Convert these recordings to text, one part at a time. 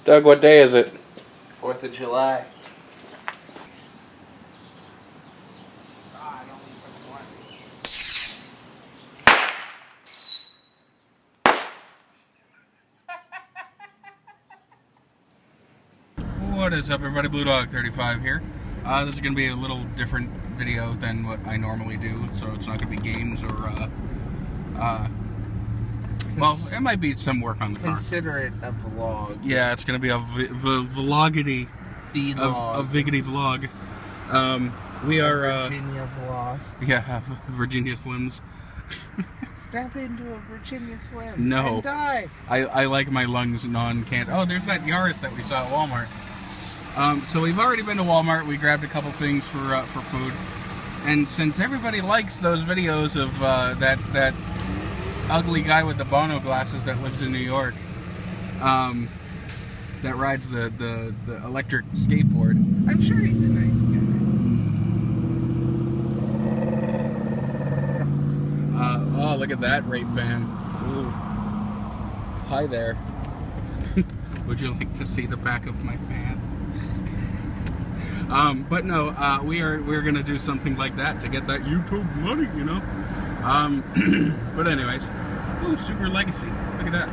Doug, what day is it? 4th of July. What is up, everybody? Blue Dog 35 here. This is going to be a little different video than what I normally do, so it's not going to be games or, well, it might be some work on the car. Consider it a vlog. Yeah, it's going to be a vlogity. A Viggity vlog. We are, Virginia vlog. Yeah, Virginia Slims. Step into a Virginia Slim. No. And die. I like my lungs non-canned. Oh, there's that Yaris that we saw at Walmart. So we've already been to Walmart. We grabbed a couple things for food. And since everybody likes those videos of that ugly guy with the Bono glasses that lives in New York, that rides the electric skateboard. I'm sure he's a nice guy. Oh, look at that rape van. Ooh. Hi there. Would you like to see the back of my fan? But no, we're gonna do something like that to get that YouTube money, you know. But anyways, ooh, Super Legacy. Look at that.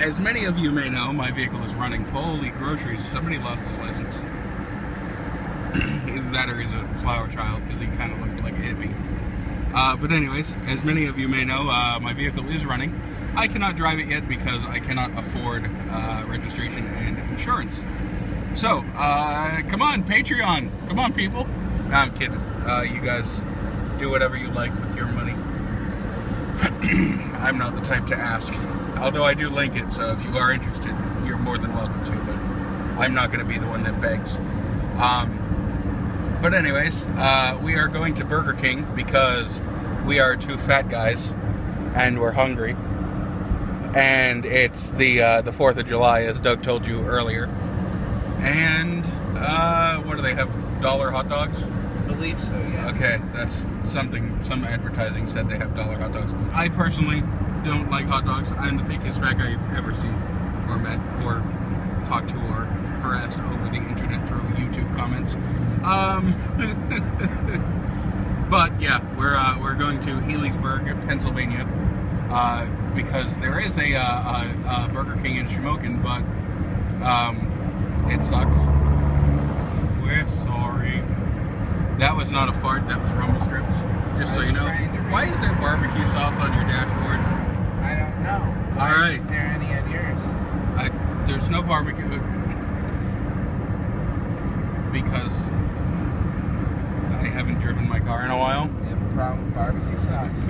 As many of you may know, my vehicle is running. Holy groceries! Somebody lost his license. Either that or he's a flower child because he kind of looked like a hippie. But anyways, as many of you may know, my vehicle is running. I cannot drive it yet because I cannot afford registration and insurance. So, come on, Patreon. Come on, people. No, I'm kidding. You guys do whatever you like with your money. I'm not the type to ask. Although I do link it, so if you are interested, you're more than welcome to, but I'm not going to be the one that begs. But anyways, we are going to Burger King because we are two fat guys and we're hungry. And it's the 4th of July, as Doug told you earlier. And, what do they have? $1 hot dogs? I believe so, yes. Okay, that's something, some advertising said they have $1 hot dogs. I personally don't like hot dogs. I'm the pickiest fat guy you've ever seen, or met, or talked to, or harassed over the internet through YouTube comments. But yeah, we're going to Healdsburg, Pennsylvania, because there is a Burger King in Shamokin, but it sucks. We're sorry. That was not a fart, that was rumble strips. Just so you know. Why is there barbecue sauce on your dashboard? I don't know. Why Alright. isn't there any on yours? There's no barbecue. Because I haven't driven my car in a while. You have a problem with barbecue sauce?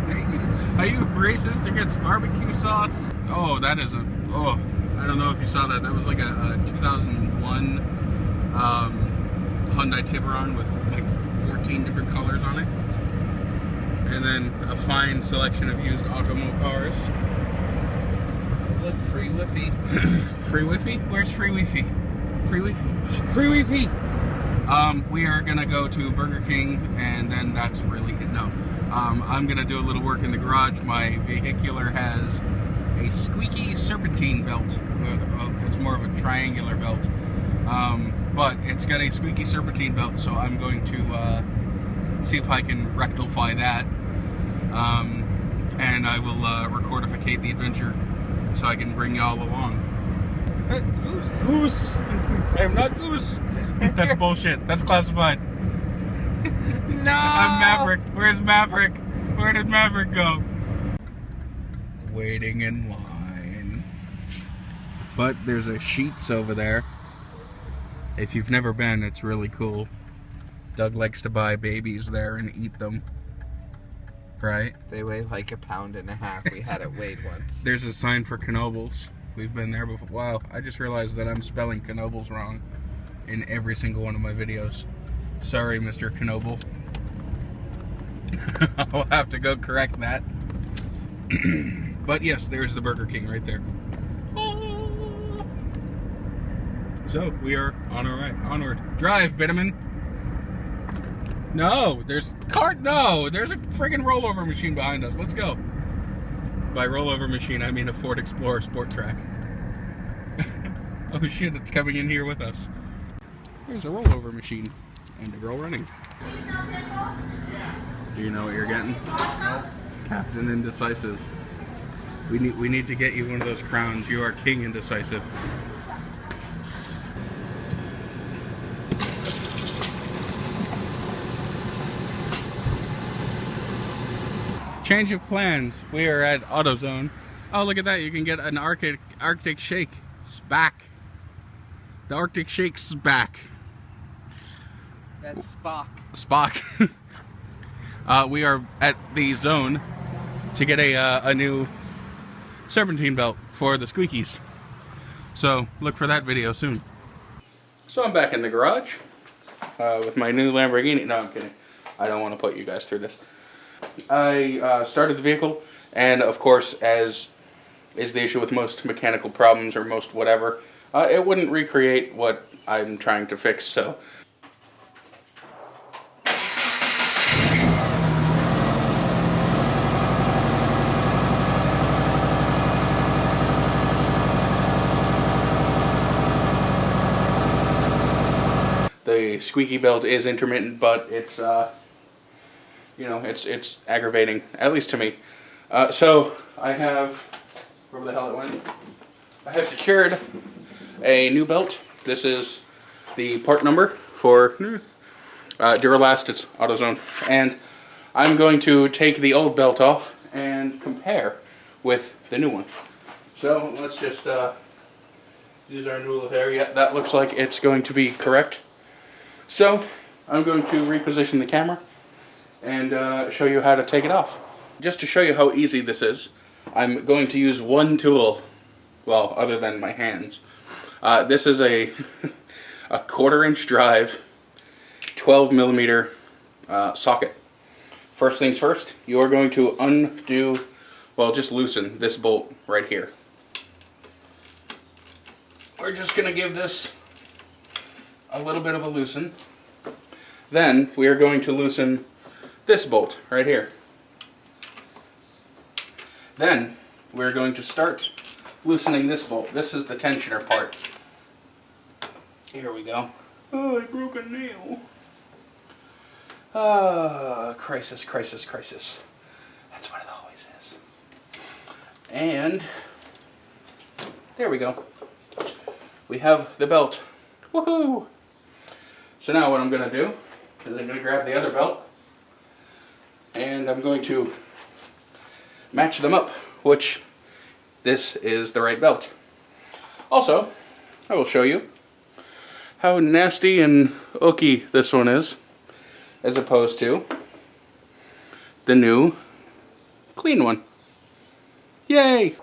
Racist. Are you racist against barbecue sauce? Oh, that is a... Oh, I don't know if you saw that. That was like a 2001 Hyundai Tiburon with like 14 different colors on it. And then a fine selection of used automo cars. Look, free Wi-Fi. Free Wi-Fi? Where's free Wi-Fi? Free Wi-Fi. Free Wi-Fi! We are gonna go to Burger King, and then that's really it. No. I'm gonna do a little work in the garage. My vehicular has a squeaky serpentine belt. It's more of a triangular belt. But it's got a squeaky serpentine belt, so I'm going to see if I can rectify that. And I will recordificate the adventure so I can bring y'all along. Goose. Goose! I am not Goose! That's bullshit. That's classified. No! I'm Maverick. Where's Maverick? Where did Maverick go? Waiting in line. But there's a Sheetz over there. If you've never been, it's really cool. Doug likes to buy babies there and eat them. Right? They weigh like 1.5 pounds. We had it weighed once. There's a sign for Knobles. We've been there before. Wow, I just realized that I'm spelling Knobles wrong in every single one of my videos. Sorry, Mr. Knoble. I'll have to go correct that. But yes, there's the Burger King right there. So, we are on our way. Onward. Drive, Bitterman. No, there's a friggin' rollover machine behind us. Let's go. By rollover machine, I mean a Ford Explorer Sport Track. Oh shit, it's coming in here with us. Here's a rollover machine and a girl running. Do you know what you're getting? Nope. Captain Indecisive. We need to get you one of those crowns. You are King Indecisive. Change of plans. We are at AutoZone. Oh, look at that. You can get an Arctic Shake. It's back. The Arctic Shake's back. That's Spock. Spock. We are at the zone to get a new serpentine belt for the squeakies. So look for that video soon. So I'm back in the garage with my new Lamborghini. No, I'm kidding. I don't want to put you guys through this. I started the vehicle, and of course, as is the issue with most mechanical problems or most whatever, it wouldn't recreate what I'm trying to fix, so. The squeaky belt is intermittent, but it's you know, it's aggravating, at least to me. So I have, wherever the hell it went, I have secured a new belt. This is the part number for Duralast. It's AutoZone, and I'm going to take the old belt off and compare with the new one. So let's just use our new little hair. Yeah, that looks like it's going to be correct. So I'm going to reposition the camera and show you how to take it off. Just to show you how easy this is, I'm going to use one tool, well, other than my hands. This is a 1/4 inch drive, 12 millimeter socket. First things first, you are going to undo, well, just loosen this bolt right here. We're just going to give this a little bit of a loosen. Then we are going to loosen this bolt right here. Then we're going to start loosening this bolt. This is the tensioner part. Here we go. Oh, I broke a nail. Crisis, crisis, crisis. That's what it always is. And there we go. We have the belt. Woohoo! So now what I'm going to do is I'm going to grab the other belt and I'm going to match them up, which this is the right belt. Also, I will show you how nasty and ooky this one is as opposed to the new clean one. Yay!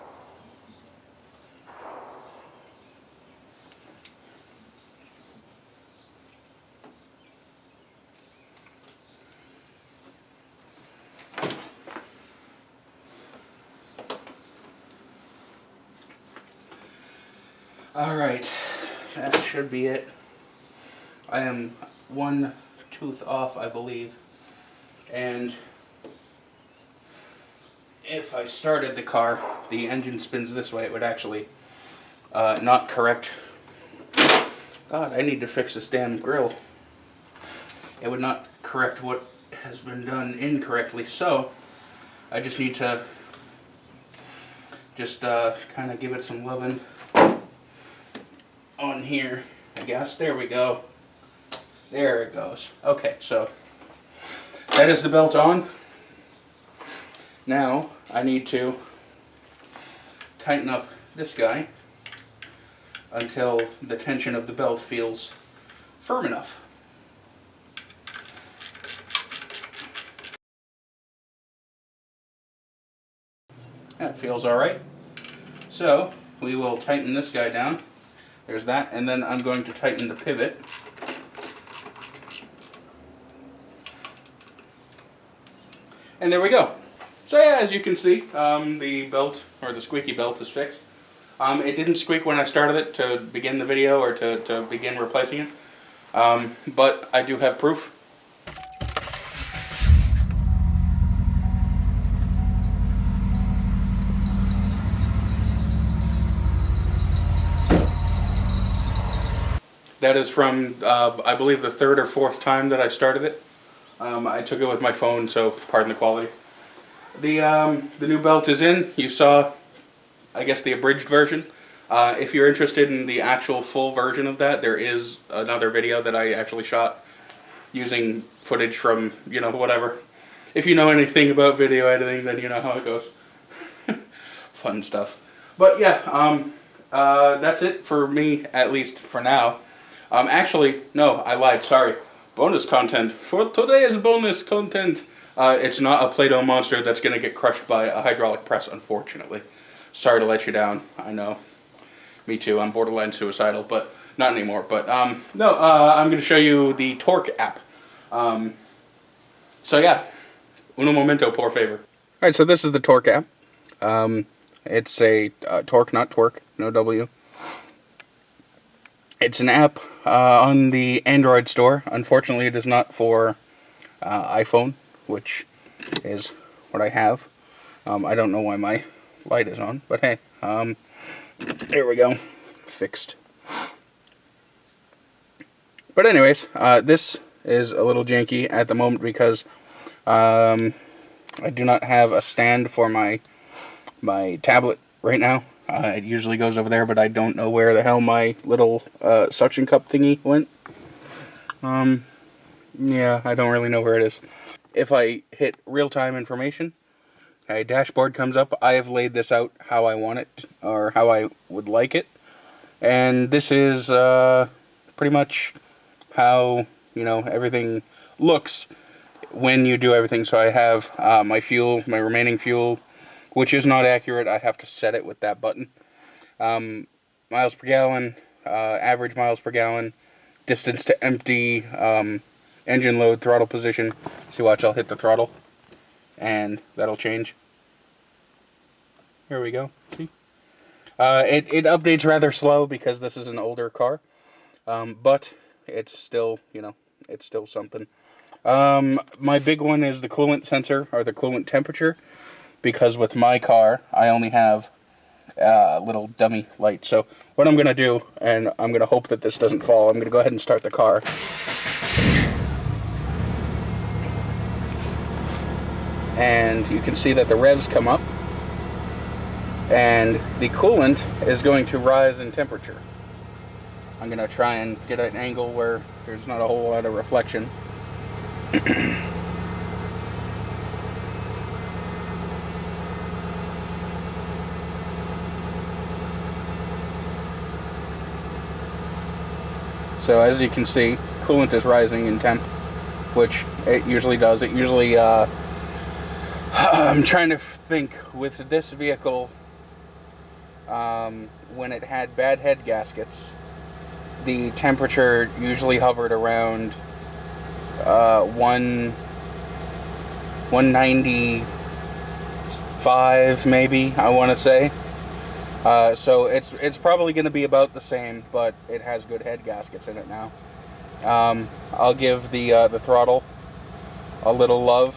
Alright, that should be it. I am one tooth off, I believe. And if I started the car, the engine spins this way, it would actually not correct. God, I need to fix this damn grill. It would not correct what has been done incorrectly, so I just need to just kind of give it some loving on here, I guess. There we go. There it goes. Okay, so that is the belt on. Now I need to tighten up this guy until the tension of the belt feels firm enough. That feels alright. So we will tighten this guy down. There's that, and then I'm going to tighten the pivot. And there we go. So yeah, as you can see, the belt, or the squeaky belt, is fixed. It didn't squeak when I started it to begin the video or to begin replacing it. But I do have proof. That is from, I believe, the third or fourth time that I started it. I took it with my phone, so pardon the quality. The new belt is in. You saw, I guess, the abridged version. If you're interested in the actual full version of that, there is another video that I actually shot using footage from, you know, whatever. If you know anything about video editing, then you know how it goes. Fun stuff. But yeah, that's it for me, at least for now. Actually, no, I lied, sorry. Bonus content. For today's bonus content, it's not a Play-Doh monster that's going to get crushed by a hydraulic press, unfortunately. Sorry to let you down, I know. Me too, I'm borderline suicidal, but not anymore. But, no, I'm going to show you the Torque app. So yeah, uno momento, por favor. Alright, so this is the Torque app. It's a Torque, not Twerk, no W. It's an app on the Android store. Unfortunately, it is not for iPhone, which is what I have. I don't know why my light is on, but hey, there we go, fixed. But anyways, this is a little janky at the moment because I do not have a stand for my tablet right now. It usually goes over there, but I don't know where the hell my little suction cup thingy went. Yeah, I don't really know where it is. If I hit real-time information, a dashboard comes up. I have laid this out how I want it, or how I would like it. And this is pretty much how, you know, everything looks when you do everything. So I have my fuel, my remaining fuel, which is not accurate. I have to set it with that button. Miles per gallon, average miles per gallon, distance to empty, engine load, throttle position. See, watch, I'll hit the throttle, and that'll change. Here we go. See? It updates rather slow because this is an older car, but it's still, you know, it's still something. My big one is the coolant sensor, or the coolant temperature, because with my car, I only have a little dummy light. So what I'm going to do, and I'm going to hope that this doesn't fall, I'm going to go ahead and start the car. And you can see that the revs come up, and the coolant is going to rise in temperature. I'm going to try and get an angle where there's not a whole lot of reflection. So as you can see, coolant is rising in temp, which it usually does. It usually, I'm trying to think, with this vehicle, when it had bad head gaskets, the temperature usually hovered around 195 maybe, I want to say. So it's probably going to be about the same, but it has good head gaskets in it now. I'll give the throttle a little love.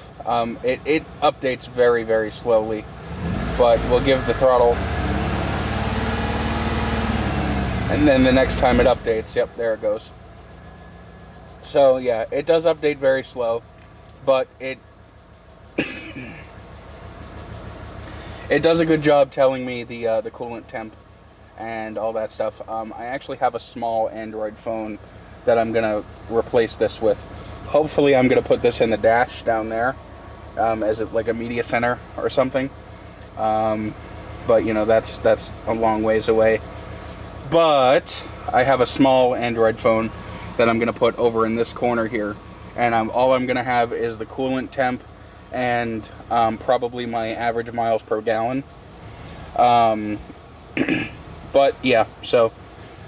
It updates very, very slowly, but we'll give the throttle, and then the next time it updates, yep, there it goes. So yeah, it does update very slow, but it does a good job telling me the coolant temp and all that stuff. I actually have a small Android phone that I'm gonna replace this with. Hopefully I'm gonna put this in the dash down there, as like a media center or something. But you know, that's a long ways away. But I have a small Android phone that I'm gonna put over in this corner here, and all I'm gonna have is the coolant temp and probably my average miles per gallon. But yeah, so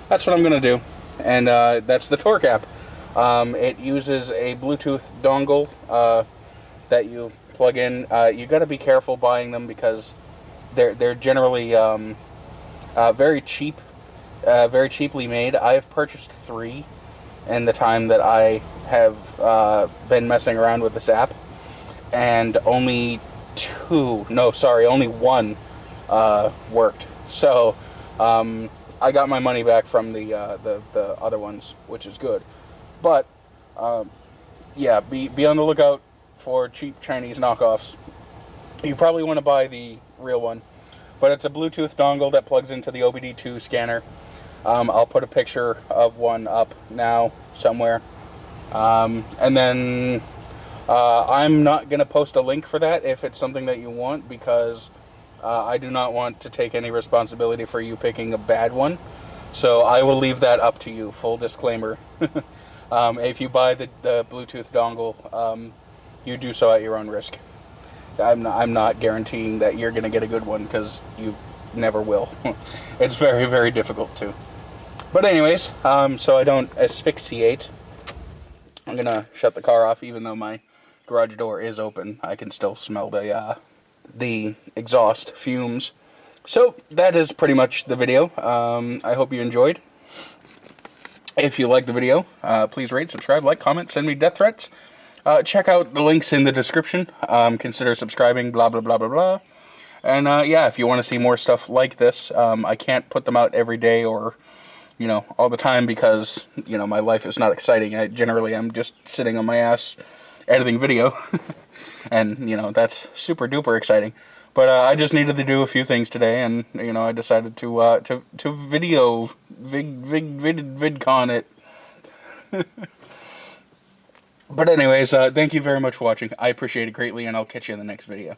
that's what I'm gonna do, and that's the Torque app. It uses a Bluetooth dongle that you plug in. You got to be careful buying them because they're generally very cheap, very cheaply made. I have purchased 3 in the time that I have been messing around with this app, and only only one worked. So I got my money back from the other ones, which is good. But yeah, be on the lookout for cheap Chinese knockoffs. You probably want to buy the real one, but it's a Bluetooth dongle that plugs into the OBD2 scanner. I'll put a picture of one up now somewhere, and then I'm not going to post a link for that if it's something that you want, because I do not want to take any responsibility for you picking a bad one. So I will leave that up to you, full disclaimer. If you buy the Bluetooth dongle, you do so at your own risk. I'm not guaranteeing that you're going to get a good one, because you never will. It's very, very difficult to. But anyways, so I don't asphyxiate, I'm going to shut the car off. Even though my garage door is open, I can still smell the exhaust fumes. So that is pretty much the video. I hope you enjoyed. If you like the video, please rate, subscribe, like, comment, send me death threats. Check out the links in the description. Consider subscribing, blah, blah, blah, blah, blah. And yeah, if you want to see more stuff like this, I can't put them out every day or, you know, all the time, because, you know, my life is not exciting. I generally am just sitting on my ass editing video. And, you know, that's super duper exciting. But I just needed to do a few things today, and, you know, I decided to vidcon it. But anyways, thank you very much for watching. I appreciate it greatly, and I'll catch you in the next video.